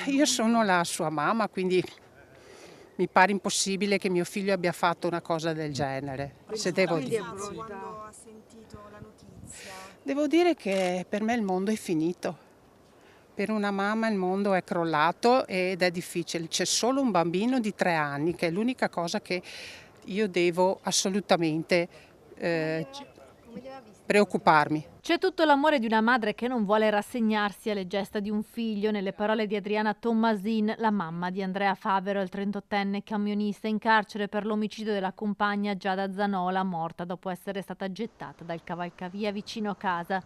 io sono la sua mamma, quindi mi pare impossibile che mio figlio abbia fatto una cosa del genere, se devo dire. Quando ha sentito la notizia? Devo dire che per me il mondo è finito. Per una mamma il mondo è crollato ed è difficile. C'è solo un bambino di 3 anni, che è l'unica cosa che io devo assolutamente preoccuparmi. C'è tutto l'amore di una madre che non vuole rassegnarsi alle gesta di un figlio, nelle parole di Adriana Tommasin, la mamma di Andrea Favero, il 38enne camionista in carcere per l'omicidio della compagna Giada Zanola, morta dopo essere stata gettata dal cavalcavia vicino a casa.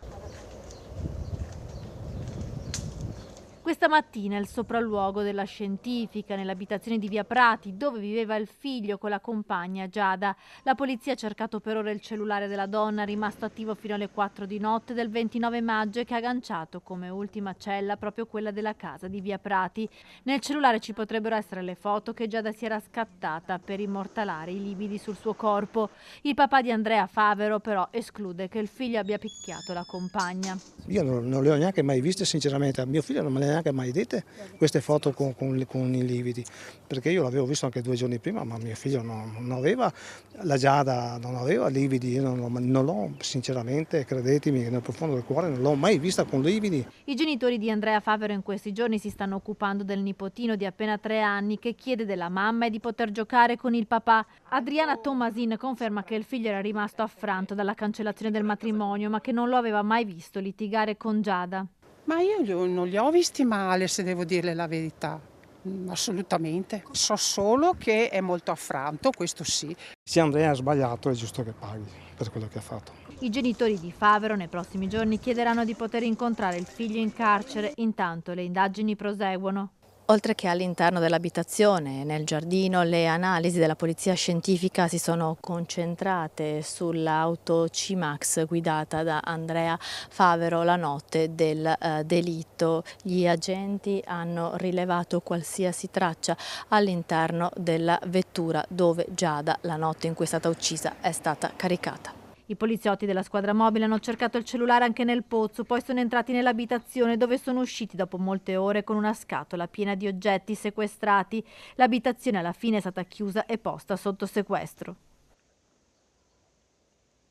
Questa mattina il sopralluogo della scientifica nell'abitazione di Via Prati, dove viveva il figlio con la compagna Giada. La polizia ha cercato per ora il cellulare della donna, rimasto attivo fino alle 4 di notte del 29 maggio e che ha agganciato come ultima cella proprio quella della casa di Via Prati. Nel cellulare ci potrebbero essere le foto che Giada si era scattata per immortalare i lividi sul suo corpo. Il papà di Andrea Favero però esclude che il figlio abbia picchiato la compagna. Io non le ho neanche mai viste sinceramente, a mio figlio non me le ha neanche mai dette queste foto con i lividi, perché io l'avevo visto anche 2 giorni prima, ma mio figlio non aveva, la Giada non aveva lividi, io non l'ho sinceramente, credetemi, nel profondo del cuore non l'ho mai vista con lividi. I genitori di Andrea Favero in questi giorni si stanno occupando del nipotino di appena 3 anni che chiede della mamma e di poter giocare con il papà. Adriana Tommasin conferma che il figlio era rimasto affranto dalla cancellazione del matrimonio, ma che non lo aveva mai visto litigare con Giada. Ma io non li ho visti male, se devo dirle la verità. Assolutamente. So solo che è molto affranto, questo sì. Se Andrea ha sbagliato è giusto che paghi per quello che ha fatto. I genitori di Favero nei prossimi giorni chiederanno di poter incontrare il figlio in carcere, intanto le indagini proseguono. Oltre che all'interno dell'abitazione e nel giardino, le analisi della polizia scientifica si sono concentrate sull'auto C-Max guidata da Andrea Favero la notte del delitto. Gli agenti hanno rilevato qualsiasi traccia all'interno della vettura dove Giada, la notte in cui è stata uccisa, è stata caricata. I poliziotti della squadra mobile hanno cercato il cellulare anche nel pozzo, poi sono entrati nell'abitazione dove sono usciti dopo molte ore con una scatola piena di oggetti sequestrati. L'abitazione alla fine è stata chiusa e posta sotto sequestro.